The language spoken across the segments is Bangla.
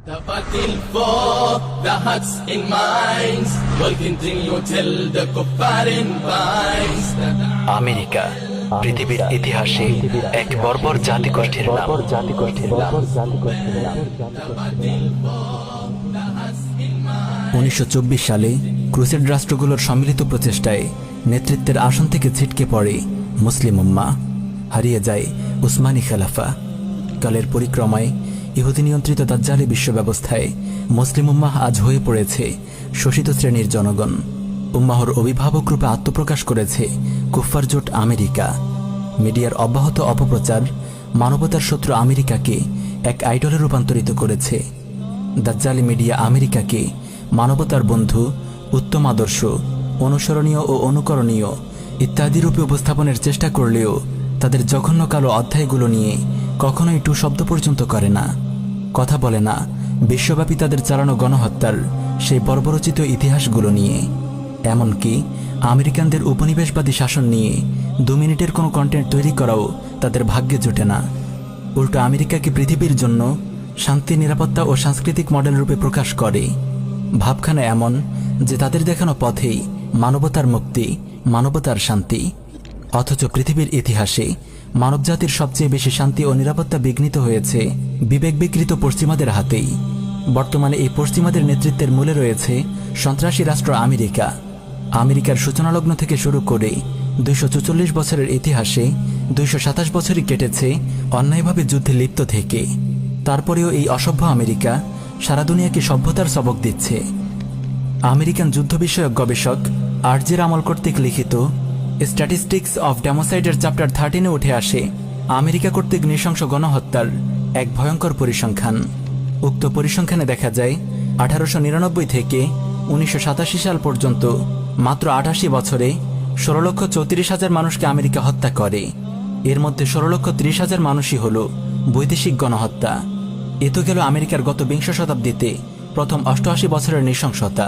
The battle for the hearts and minds will continue till the kuffar in binds. America পৃথিবীর ইতিহাসে এক বর্বর জাতিগোষ্ঠীর নাম। 1924 সালে ক্রুসেড রাষ্ট্রগুলোর সম্মিলিত প্রচেষ্টায় নেতৃত্বের আসন থেকে ছিটকে পড়ে মুসলিম উম্মাহ, হারিয়ে যায় উসমানী খেলাফা। কালের পরিক্রমায় ইহুদি নিয়ন্ত্রিত দাজ্জালি বিশ্ব ব্যবস্থায় মুসলিম উম্মাহ আজ হয়ে পড়েছে শোষিত শ্রেণীর জনগণ। উম্মাহর অভিভাবক রূপে আত্মপ্রকাশ করেছে কুফফার জোট আমেরিকা। মিডিয়ার অব্যাহত অপপ্রচার মানবতার শত্রু আমেরিকাকে এক আইডলে রূপান্তরিত করেছে। দাজ্জালি মিডিয়া আমেরিকাকে মানবতার বন্ধু, উত্তম আদর্শ, অনুসরণীয় ও অনুকরণীয় ইত্যাদি রূপে উপস্থাপনের চেষ্টা করলেও তাদের জঘন্য কালো অধ্যায়গুলো নিয়ে কখনোই টু শব্দ পর্যন্ত করে না, কথা বলে না বিশ্বব্যাপী তাদের চালানো গণহত্যার সেই বর্বরচিত ইতিহাসগুলো নিয়ে। এমনকি আমেরিকানদের উপনিবেশবাদী শাসন নিয়ে 2 মিনিটের কোনো কন্টেন্ট তৈরি করাও তাদের ভাগ্যে জোটে না। উল্টো আমেরিকাকে পৃথিবীর জন্য শান্তি, নিরাপত্তা ও সাংস্কৃতিক মডেল রূপে প্রকাশ করে। ভাবখানা এমন যে তাদের দেখানো পথেই মানবতার মুক্তি, মানবতার শান্তি। অথচ পৃথিবীর ইতিহাসে মানবজাতির সবচেয়ে বেশি শান্তি ও নিরাপত্তা বিঘ্নিত হয়েছে বিবেক বিকৃত পশ্চিমাদের হাতেই। বর্তমানে এই পশ্চিমাদের নেতৃত্বের মূলে রয়েছে সন্ত্রাসী রাষ্ট্র আমেরিকা। আমেরিকার সূচনালগ্ন থেকে শুরু করে 244 বছরের ইতিহাসে 227 বছরই কেটেছে অন্যায়ভাবে যুদ্ধে লিপ্ত থেকে। তারপরেও এই অসভ্য আমেরিকা সারা দুনিয়াকে সভ্যতার সবক দিচ্ছে। আমেরিকান যুদ্ধ বিষয়ক গবেষক আরজের আমল কর্তৃক লিখিত স্ট্যাটিস্টিক্স অফ ডেমোসাইডের চ্যাপ্টার 13-এ উঠে আসে আমেরিকা কর্তৃক নৃশংস গণহত্যার এক ভয়ঙ্কর পরিসংখ্যান। উক্ত পরিসংখ্যানে দেখা যায় 1899 থেকে 1987 সাল পর্যন্ত মাত্র 88 বছরে 16,34,000 মানুষকে আমেরিকা হত্যা করে। এর মধ্যে 16,30,000 মানুষই হল বৈদেশিক গণহত্যা। এ তো গেল আমেরিকার গত বিংশ শতাব্দীতে প্রথম 88 বছরের নৃশংসতা।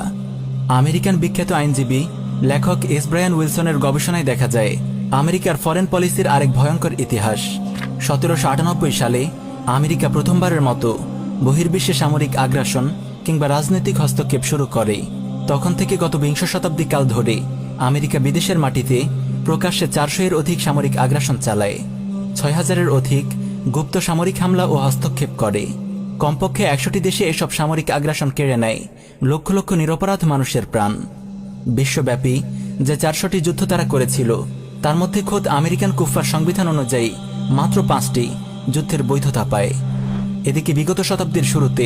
আমেরিকান বিখ্যাত আইনজীবী লেখক এস ব্রায়ান উইলসনের গবেষণায় দেখা যায় আমেরিকার ফরেন পলিসির আরেক ভয়ঙ্কর ইতিহাস। 1798 সালে আমেরিকা প্রথমবারের মতো বহির্বিশ্বে সামরিক আগ্রাসন কিংবা রাজনৈতিক হস্তক্ষেপ শুরু করে। তখন থেকে গত বিংশ শতাব্দী কাল ধরে আমেরিকা বিদেশের মাটিতে প্রকাশ্যে 400-এর অধিক সামরিক আগ্রাসন চালায়, 6,000-এর অধিক গুপ্ত সামরিক হামলা ও হস্তক্ষেপ করে। কমপক্ষে 100টি দেশে এসব সামরিক আগ্রাসন কেড়ে নেয় লক্ষ লক্ষ নিরপরাধ মানুষের প্রাণ। বিশ্বব্যাপী যে 400টি যুদ্ধ তারা করেছিল তার মধ্যে খোদ আমেরিকান কুফফার সংবিধান অনুযায়ী মাত্র 5টি যুদ্ধের বৈধতা পায়। এদিকে বিগত শতাব্দীর শুরুতে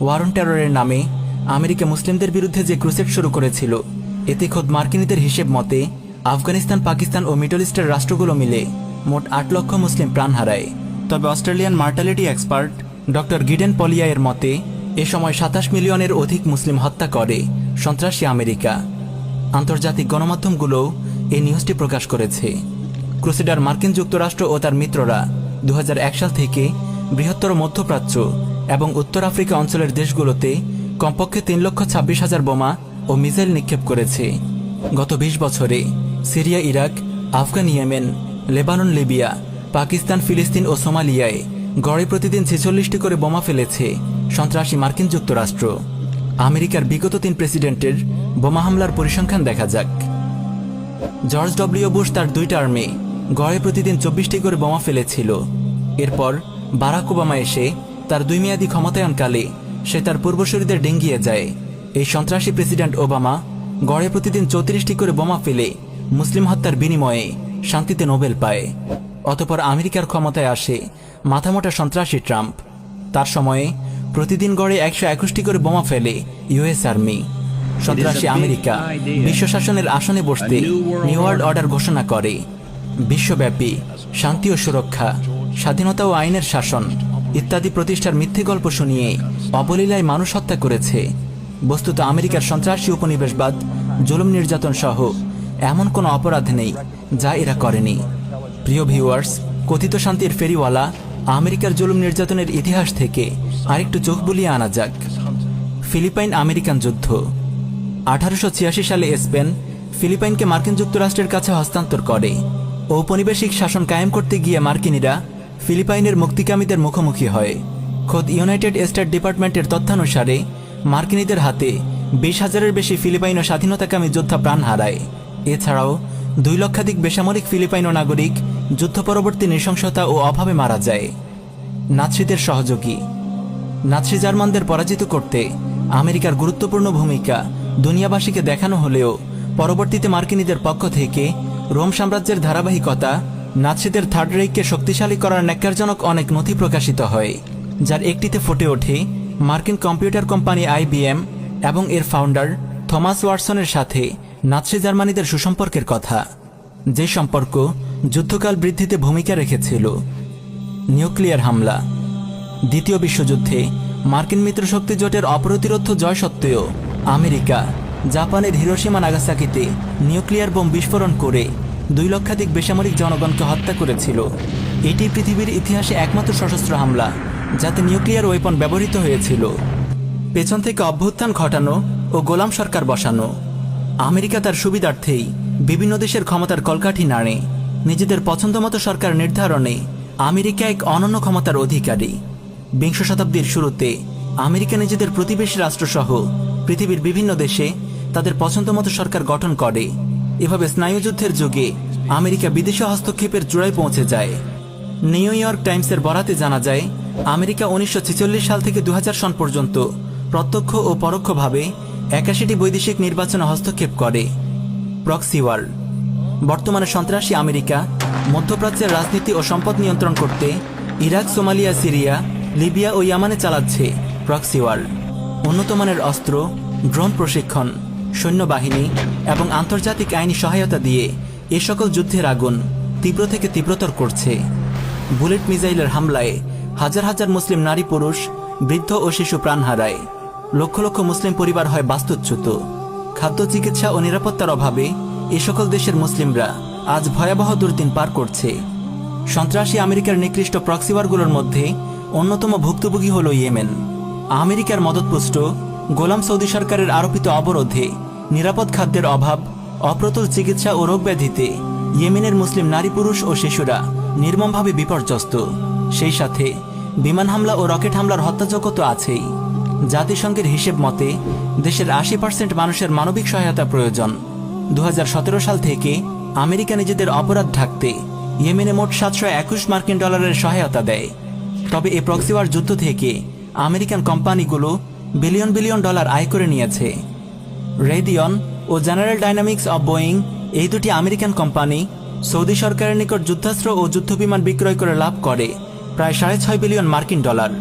ওয়ার অন টেররের নামে আমেরিকা মুসলিমদের বিরুদ্ধে যে ক্রুসেড শুরু করেছিল, এতে খোদ মার্কিনীদের হিসেব মতে আফগানিস্তান, পাকিস্তান ও মিডল ইস্টের রাষ্ট্রগুলো মিলে মোট 8 লক্ষ মুসলিম প্রাণ হারায়। তবে অস্ট্রেলিয়ান মার্টালিটি এক্সপার্ট ডক্টর গিডেন পলিয়ায়ের মতে এ সময় 27 মিলিয়নের অধিক মুসলিম হত্যা করে সন্ত্রাসী আমেরিকা। আন্তর্জাতিক গণমাধ্যমগুলোও এই নিউজটি প্রকাশ করেছে। ক্রুসেডার মার্কিন যুক্তরাষ্ট্র ও তার মিত্ররা 2001 সাল থেকে বৃহত্তর মধ্যপ্রাচ্য এবং উত্তর আফ্রিকা অঞ্চলের দেশগুলোতে কমপক্ষে 3,26,000 বোমা ও মিসাইল নিক্ষেপ করেছে। গত 20 বছরে Syria, Iraq, Afghan, Yemen, Lebanon, Libya, Pakistan, ফিলিস্তিন ও সোমালিয়ায় গড়ে প্রতিদিন 46টি করে বোমা ফেলেছে সন্ত্রাসী মার্কিন যুক্তরাষ্ট্র। আমেরিকার বিগত 3 প্রেসিডেন্টের বোমা হামলার পরিসংখ্যান দেখা যাক। জর্জ ডব্লিউ বুশ তার 2 টার্মে গড়ে প্রতিদিন 24টি করে বোমা ফেলেছিল। এরপর বারাক ওবামা এসে তার 2 মেয়াদী ক্ষমতায়নকালে সে তার পূর্বসূরীদের ডিঙ্গিয়ে যায়। এই সন্ত্রাসী প্রেসিডেন্ট ওবামা গড়ে প্রতিদিন 34টি করে বোমা ফেলে মুসলিম হত্যার বিনিময়ে শান্তিতে নোবেল পায়। অতঃপর আমেরিকার ক্ষমতায় আসে মাথামোটা সন্ত্রাসী ট্রাম্প। তার সময়ে প্রতিদিন গড়ে 121টি করে বোমা ফেলে ইউএস আর্মি। সন্ত্রাসী আমেরিকা বিশ্ব শাসনের আসনে বসতে নিউ ওয়ার্ল্ড অর্ডার ঘোষণা করে। বিশ্বব্যাপী শান্তি ও সুরক্ষা, স্বাধীনতা ও আইনের শাসন ইত্যাদি প্রতিষ্ঠার মিথ্যে গল্প শুনিয়ে অবলীলায় মানুষ হত্যা করেছে। বস্তুত আমেরিকার সন্ত্রাসী উপনিবেশবাদ, জুলুম, নির্যাতন সহ এমন কোনো অপরাধ নেই যা এরা করেনি। প্রিয় ভিউয়ার্স, কথিত শান্তির ফেরিওয়ালা আমেরিকার জুলুম নির্যাতনের ইতিহাস থেকে আরেকটু চোখ বুলিয়ে আনা যাক। ফিলিপাইন আমেরিকান যুদ্ধ। 1886 সালে স্পেন ফিলিপাইনকে মার্কিন যুক্তরাষ্ট্রের কাছে হস্তান্তর করে। ঔপনিবেশিক শাসন কায়েম করতে গিয়ে মার্কিনীরা ফিলিপাইনের মুক্তিকামীদের মুখোমুখি হয়। খোদ ইউনাইটেড স্টেট ডিপার্টমেন্টের তথ্যানুসারে মার্কিনীদের হাতে 20,000-এর বেশি ফিলিপাইনো স্বাধীনতাকামী যোদ্ধা প্রাণ হারায়। এছাড়াও 2 লক্ষাধিক বেসামরিক ফিলিপাইনো নাগরিক যুদ্ধ পরবর্তী নৃশংসতা ও অভাবে মারা যায়। নাৎসিদের সহযোগী। নাৎসি জার্মানদের পরাজিত করতে আমেরিকার গুরুত্বপূর্ণ ভূমিকা দুনিয়াবাসীকে দেখানো হলেও পরবর্তীতে মার্কিনীদের পক্ষ থেকে রোম সাম্রাজ্যের ধারাবাহিকতা নাৎসিদের থার্ড রেইখকে শক্তিশালী করার ন্যাক্কারজনক অনেক নথি প্রকাশিত হয়, যার একটিতে ফুটে ওঠে মার্কিন কম্পিউটার কোম্পানি IBM এবং এর ফাউন্ডার থমাস ওয়াটসনের সাথে নাৎসি জার্মানিদের সুসম্পর্কের কথা, যে সম্পর্ক যুদ্ধকাল বৃদ্ধিতে ভূমিকা রেখেছিল। নিউক্লিয়ার হামলা। দ্বিতীয় বিশ্বযুদ্ধে মার্কিন মিত্রশক্তি জোটের অপ্রতিরোধ্য জয় সত্ত্বেও আমেরিকা জাপানের হিরোশিমা নাগাসাকিতে নিউক্লিয়ার বোম বিস্ফোরণ করে 2 লক্ষাধিক বেসামরিক জনগণকে হত্যা করেছিল। এটি পৃথিবীর ইতিহাসে একমাত্র সশস্ত্র হামলা যাতে নিউক্লিয়ার ওয়েপন ব্যবহৃত হয়েছিল। পেছন থেকে অভ্যুত্থান ঘটানো ও গোলাম সরকার বসানো। আমেরিকা তার সুবিধার্থেই বিভিন্ন দেশের ক্ষমতার কলকাঠি নাড়ে। নিজেদের পছন্দমতো সরকার নির্ধারণে আমেরিকা এক অনন্য ক্ষমতার অধিকারী। 20 শতাব্দীর শুরুতে আমেরিকা নিজেদের প্রতিবেশী রাষ্ট্রসহ পৃথিবীর বিভিন্ন দেশে তাদের পছন্দমতো সরকার গঠন করে। এভাবে স্নায়ুযুদ্ধের যুগে আমেরিকা বিদেশি হস্তক্ষেপের চূড়ায় পৌঁছে যায়। নিউ ইয়র্ক টাইমসের বরাতে জানা যায়, আমেরিকা 1946 সাল থেকে 2000 সন পর্যন্ত প্রত্যক্ষ ও পরোক্ষভাবে 81টি বৈদেশিক নির্বাচনে হস্তক্ষেপ করে। Proxy war. বর্তমানে সন্ত্রাসী আমেরিকা মধ্যপ্রাচ্যের রাজনীতি ও সম্পদ নিয়ন্ত্রণ করতে ইরাক, সোমালিয়া, সিরিয়া, লিবিয়া ও ইয়ামানে চালাচ্ছে প্রক্সি ওয়ার। উন্নত মানের অস্ত্র, ড্রোন প্রশিক্ষণ, সৈন্যবাহিনী এবং আন্তর্জাতিক আইনি সহায়তা দিয়ে এ সকল যুদ্ধের আগুন তীব্র থেকে তীব্রতর করছে। বুলেট মিসাইলের হামলায় হাজার হাজার মুসলিম নারী, পুরুষ, বৃদ্ধ ও শিশু প্রাণ হারায়। লক্ষ লক্ষ মুসলিম পরিবার হয় বাস্তুচ্যুত। খাদ্য, চিকিৎসা ও নিরাপত্তার অভাবে এ সকল দেশের মুসলিমরা আজ ভয়াবহ দুর্দিন পার করছে। সন্ত্রাসী আমেরিকার নিকৃষ্ট প্রক্সিওয়ারগুলোর মধ্যে অন্যতম ভুক্তভোগী হল ইয়েমেন। আমেরিকার মদতপুষ্ট গোলাম সৌদি সরকারের আরোপিত অবরোধে, নিরাপদ খাদ্যের অভাব, অপ্রতুল চিকিৎসা ও রোগব্যাধিতে ইয়েমেনের মুসলিম নারী, পুরুষ ও শিশুরা নির্মমভাবে বিপর্যস্ত। সেই সাথে বিমান হামলা ও রকেট হামলার হত্যাযজ্ঞ তো আছেই। জাতিসংঘের হিসেব মতে দেশের 80% মানুষের মানবিক সহায়তা প্রয়োজন। 2017 সাল থেকে আমেরিকা নিজেদের অপরাধ ঢাকতে ইয়েমেনে মোট $721 মার্কিন সহায়তা দেয়। তবে এই প্রক্সিওয়ার যুদ্ধ থেকে আমেরিকান কোম্পানিগুলো বিলিয়ন বিলিয়ন ডলার আয় করে নিয়েছে। রেডিয়ন ও জেনারেল ডাইনামিক্স অব বোয়িং, এই দুটি আমেরিকান কোম্পানি সৌদি সরকারের নিকট যুদ্ধাস্ত্র ও যুদ্ধবিমান বিক্রয় করে লাভ করে প্রায় $6.5 বিলিয়ন মার্কিন ডলার।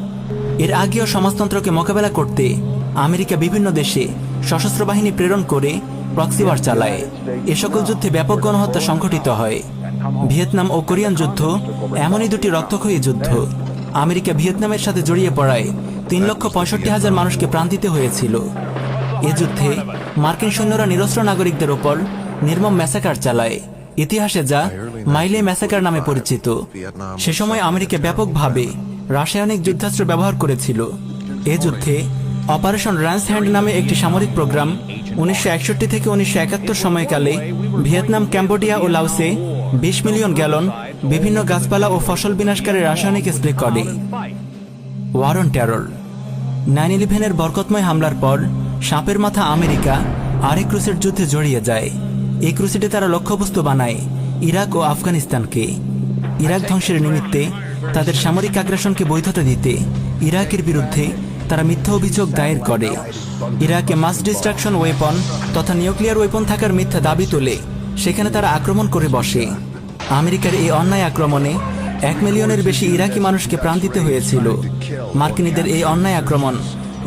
এর আগেও সমাজতন্ত্রকে মোকাবেলা করতে আমেরিকা বিভিন্ন দেশে সশস্ত্র বাহিনী প্রেরণ করে প্রক্সিওয়ার চালায়। এ সকল যুদ্ধে ব্যাপক গণহত্যা সংঘটিত হয়। ভিয়েতনাম ও কোরিয়ান যুদ্ধ এমনই দুটি রক্তক্ষয়ী যুদ্ধ। আমেরিকা ভিয়েতনামের সাথে জড়িয়ে পড়ায় 3,65,000 মানুষকে প্রাণ দিতে হয়েছিল। এ যুদ্ধে মার্কিন সৈন্যরা নিরস্ত্র নাগরিকদের ওপর নির্মম ম্যাসাকার চালায়, ইতিহাসে যা মাইলে ম্যাসাকার নামে পরিচিত। সে সময় আমেরিকা ব্যাপকভাবে রাসায়নিক যুদ্ধাস্ত্র ব্যবহার করেছিল। এ যুদ্ধে অপারেশন র্যান্স হ্যান্ড নামে একটি সামরিক প্রোগ্রাম 1961 থেকে 1971 সময়কালে ভিয়েতনাম, ক্যাম্বোডিয়া ও লাওসে 20 মিলিয়ন গ্যালন বিভিন্ন গাছপালা ও ফসল বিনাশকারী রাসায়নিক স্প্রে করে। War on terror. 9/11-এর বরকতময় হামলার পর সাপের মাথা আমেরিকা আরেক ক্রুসেড যুদ্ধে জড়িয়ে যায়। এই ক্রুসেডে তারা লক্ষ্যবস্তু বানায় ইরাক ও আফগানিস্তানকে। ইরাক ধ্বংসের নিমিত্তে তাদের সামরিক আগ্রাসনকে বৈধতা দিতে ইরাকের বিরুদ্ধে তারা মিথ্যা অভিযোগ দায়ের করে। ইরাকে মাস ডিস্ট্রাকশন ওয়েপন তথা নিউক্লিয়ার ওয়েপন থাকার মিথ্যা দাবি তোলে। সেখানে তারা আক্রমণ করে বসে। আমেরিকার এই অন্যায় আক্রমণে 1 মিলিয়নের বেশি ইরাকি মানুষকে প্রাণ দিতে হয়েছিল। মার্কিনীদের এই অন্যায় আক্রমণ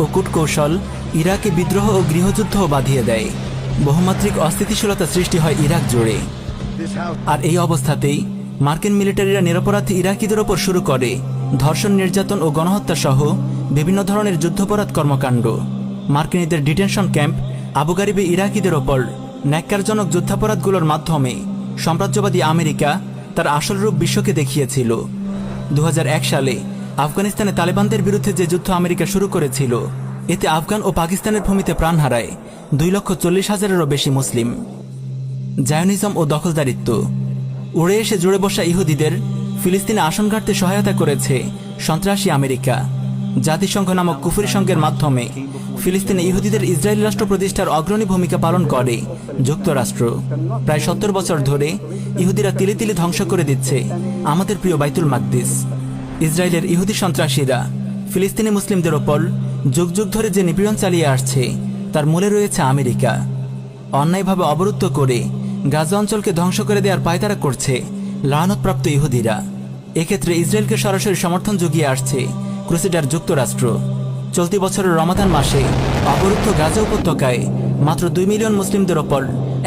ও কূটকৌশল ইরাকে বিদ্রোহ ও গৃহযুদ্ধও বাঁধিয়ে দেয়। বহুমাত্রিক অস্থিতিশীলতা সৃষ্টি হয় ইরাক জুড়ে। আর এই অবস্থাতেই মার্কিন মিলিটারিরা নিরপরাধ ইরাকিদের ওপর শুরু করে ধর্ষণ, নির্যাতন ও গণহত্যা সহ বিভিন্ন ধরনের যুদ্ধাপরাধ কর্মকাণ্ড। মার্কিনীদের ডিটেনশন ক্যাম্প আবু গারিবে ইরাকিদের ওপর ন্যাক্কারজনক যুদ্ধাপরাধগুলোর মাধ্যমে সাম্রাজ্যবাদী আমেরিকা তার আসল রূপ বিশ্বকে দেখিয়েছিল। 2001 সালে আফগানিস্তানে তালেবানদের বিরুদ্ধে যে যুদ্ধ আমেরিকা শুরু করেছিল, এতে আফগান ও পাকিস্তানের ভূমিতে প্রাণ হারায় 2,40,000-এরও বেশি মুসলিম। জায়নিজম ও দখলদারিত্ব। উড়ে এসে জুড়ে বসা ইহুদিদের ফিলিস্তিনে আসন গাড়তে সহায়তা করেছে সন্ত্রাসী আমেরিকা। জাতিসংঘ নামক কুফরি সংঘের মাধ্যমে ফিলিস্তিনে ইহুদিদের ইসরায়েল রাষ্ট্র প্রতিষ্ঠার অগ্রণী ভূমিকা পালন করে যুক্তরাষ্ট্র। প্রায় 70 বছর ধরে ইহুদিরা তিলে তিলে ধ্বংস করে দিচ্ছে আমাদের প্রিয় বাইতুল মাকদিস। ইসরায়েলের ইহুদি সন্ত্রাসীরা ফিলিস্তিনি মুসলিমদের ওপর যুগ যুগ ধরে যে নিপীড়ন চালিয়ে আসছে তার মূলে রয়েছে আমেরিকা। অন্যায়ভাবে অবরুদ্ধ করে গাজা অঞ্চলকে ধ্বংস করে দেওয়ার পায়তারা করছে লাআনতপ্রাপ্ত ইহুদিরা। এক্ষেত্রে ইসরায়েলকে সরাসরি সমর্থন জুগিয়ে আসছে ক্রুসেডার যুক্তরাষ্ট্র। চলতি বছরের রমাদান মাসে অবরুদ্ধ গাজা উপত্যকায় মাত্র 2 মিলিয়ন মুসলিমদের ওপর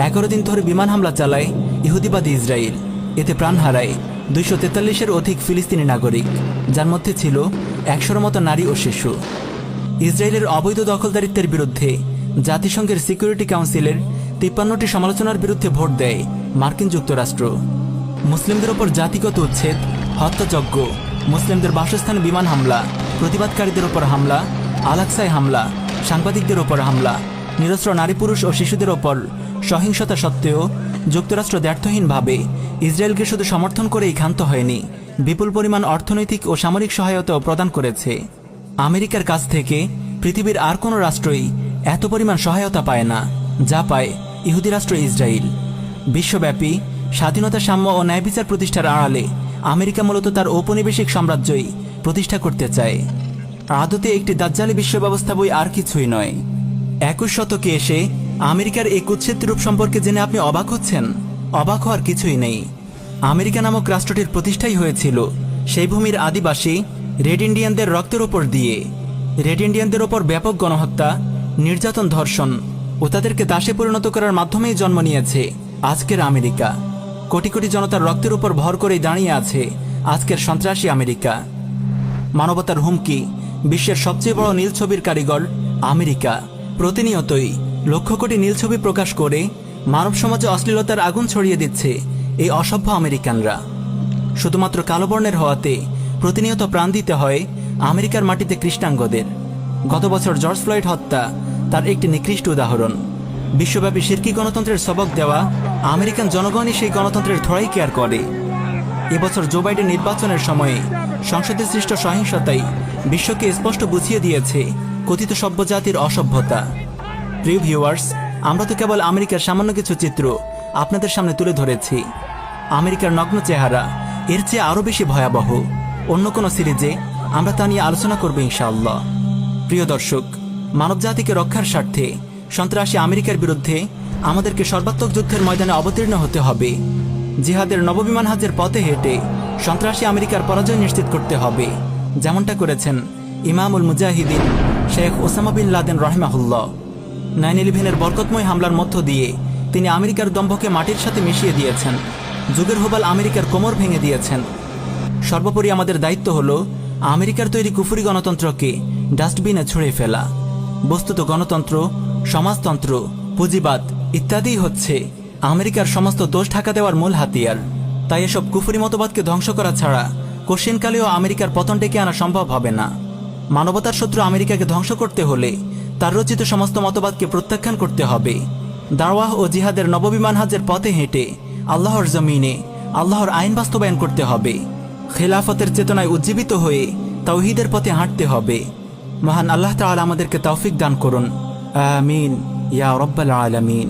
11 দিন ধরে বিমান হামলা চালায় ইহুদিবাদী ইসরায়েল। এতে প্রাণ হারায় 243-এর অধিক ফিলিস্তিনি নাগরিক, যার মধ্যে ছিল 100-র মতো নারী ও শিশু। ইসরায়েলের অবৈধ দখলদারিত্বের বিরুদ্ধে জাতিসংঘের সিকিউরিটি কাউন্সিলের 53টি সমালোচনার বিরুদ্ধে ভোট দেয় মার্কিন যুক্তরাষ্ট্র। মুসলিমদের ওপর জাতিগত উচ্ছেদ, হত্যাযজ্ঞ, মুসলিমদের বাসস্থানে বিমান হামলা, প্রতিবাদকারীদের ওপর হামলা, আল-আকসায় হামলা, সাংবাদিকদের ওপর হামলা, নিরস্ত্র নারী পুরুষ ও শিশুদের ওপর সহিংসতা সত্ত্বেও যুক্তরাষ্ট্র দ্ব্যর্থহীনভাবে ইসরায়েলকে শুধু সমর্থন করেই ক্ষান্ত হয়নি, বিপুল পরিমাণ অর্থনৈতিক ও সামরিক সহায়তাও প্রদান করেছে। আমেরিকার কাছ থেকে পৃথিবীর আর কোনো রাষ্ট্রই এত পরিমাণ সহায়তা পায় না যা পায় ইহুদি রাষ্ট্র ইসরায়েল। বিশ্বব্যাপী স্বাধীনতা, সাম্য ও ন্যায় বিচার প্রতিষ্ঠার আড়ালে আমেরিকা মূলত তার ঔপনিবেশিক সাম্রাজ্যই প্রতিষ্ঠা করতে চায়। আদতে একটি দাজ্জালি বিশ্ব ব্যবস্থা বই আর কিছুই নয়। 21 শতকে এসে আমেরিকার এই কুৎসিত রূপ সম্পর্কে জেনে আপনি অবাক হচ্ছেন? অবাক হওয়ার কিছুই নেই। আমেরিকা নামক রাষ্ট্রটির প্রতিষ্ঠাই হয়েছিল সেই ভূমির আদিবাসী রেড ইন্ডিয়ানদের রক্তের ওপর দিয়ে। রেড ইন্ডিয়ানদের ওপর ব্যাপক গণহত্যা, নির্যাতন, ধর্ষণ ও তাদেরকে দাসে পরিণত করার মাধ্যমেই জন্ম নিয়েছে আজকের আমেরিকা। কোটি কোটি জনতার রক্তের উপর ভর করেই দাঁড়িয়ে আছে আজকের সন্ত্রাসী আমেরিকা। মানবতার হুমকি, বিশ্বের সবচেয়ে বড় নীল ছবির কারিগর আমেরিকা। প্রতিনিয়তই লক্ষ কোটি নীল ছবি প্রকাশ করে মানব সমাজে অশ্লীলতার আগুন ছড়িয়ে দিচ্ছে এই অসভ্য আমেরিকানরা। শুধুমাত্র কালো বর্ণের হওয়াতে প্রতিনিয়ত প্রাণ দিতে হয় আমেরিকার মাটিতে কৃষ্ণাঙ্গদের। গত বছর জর্জ ফ্লয়েড হত্যা তার একটি নিকৃষ্ট উদাহরণ। বিশ্বব্যাপী শিরকি গণতন্ত্রের সবক দেওয়া আমেরিকান জনগণই সেই গণতন্ত্রের থোড়াই কেয়ার করে। এবছর জো বাইডেন নির্বাচনের সময়ে সংসদে সৃষ্ট সহিংসতাই বিশ্বকে স্পষ্ট বুঝিয়ে দিয়েছে কথিত সভ্য জাতির অসভ্যতা। প্রিয় ভিউয়ার্স, আমরা তো কেবল আমেরিকার সামান্য কিছু চিত্র আপনাদের সামনে তুলে ধরেছি। আমেরিকার নগ্ন চেহারা এর চেয়ে আরও বেশি ভয়াবহ। অন্য কোনো সিরিজে আমরা তা নিয়ে আলোচনা করব ইনশাআল্লাহ। প্রিয় দর্শক, মানবজাতিকে রক্ষার স্বার্থে সন্ত্রাসী আমেরিকার বিরুদ্ধে আমাদেরকে সর্বাত্মক যুদ্ধের ময়দানে অবতীর্ণ হতে হবে। জিহাদের নববিমান হাজের পথে হেঁটে সন্ত্রাসী আমেরিকার পরাজয় নিশ্চিত করতে হবে, যেমনটা করেছেন ইমামুল মুজাহিদিন শেখ ওসামা বিন লাদেন রহিমাহুল্লাহ। 9/11-এর বরকতময় হামলার মধ্য দিয়ে তিনি আমেরিকার দম্ভকে মাটির সাথে মিশিয়ে দিয়েছেন, যুগের হোবাল আমেরিকার কোমর ভেঙে দিয়েছেন। সর্বোপরি আমাদের দায়িত্ব হল আমেরিকার তৈরি কুফরি গণতন্ত্রকে ডাস্টবিনে ছুঁড়ে ফেলা। বস্তুত গণতন্ত্র, সমাজতন্ত্র, পুঁজিবাদ ইত্যাদি হচ্ছে আমেরিকার সমস্ত দোষ ঢাকা দেওয়ার মূল হাতিয়ার। তাই এসব কুফরি মতবাদকে ধ্বংস করা ছাড়া কোশ্চিনকালেও আমেরিকার পতন ডেকে আনা সম্ভব হবে না। মানবতার শত্রু আমেরিকাকে ধ্বংস করতে হলে তার রচিত সমস্ত মতবাদকে প্রত্যাখ্যান করতে হবে। দাওয়াহ ও জিহাদের নববিমান হাজের পথে হেঁটে আল্লাহর জমিনে আল্লাহর আইন বাস্তবায়ন করতে হবে। খেলাফতের চেতনায় উজ্জীবিত হয়ে তাওহীদের পথে হাঁটতে হবে। মহান আল্লাহ তাআলা আমাদেরকে তৌফিক দান করুন। আমিন ইয়া রাব্বাল আলামিন।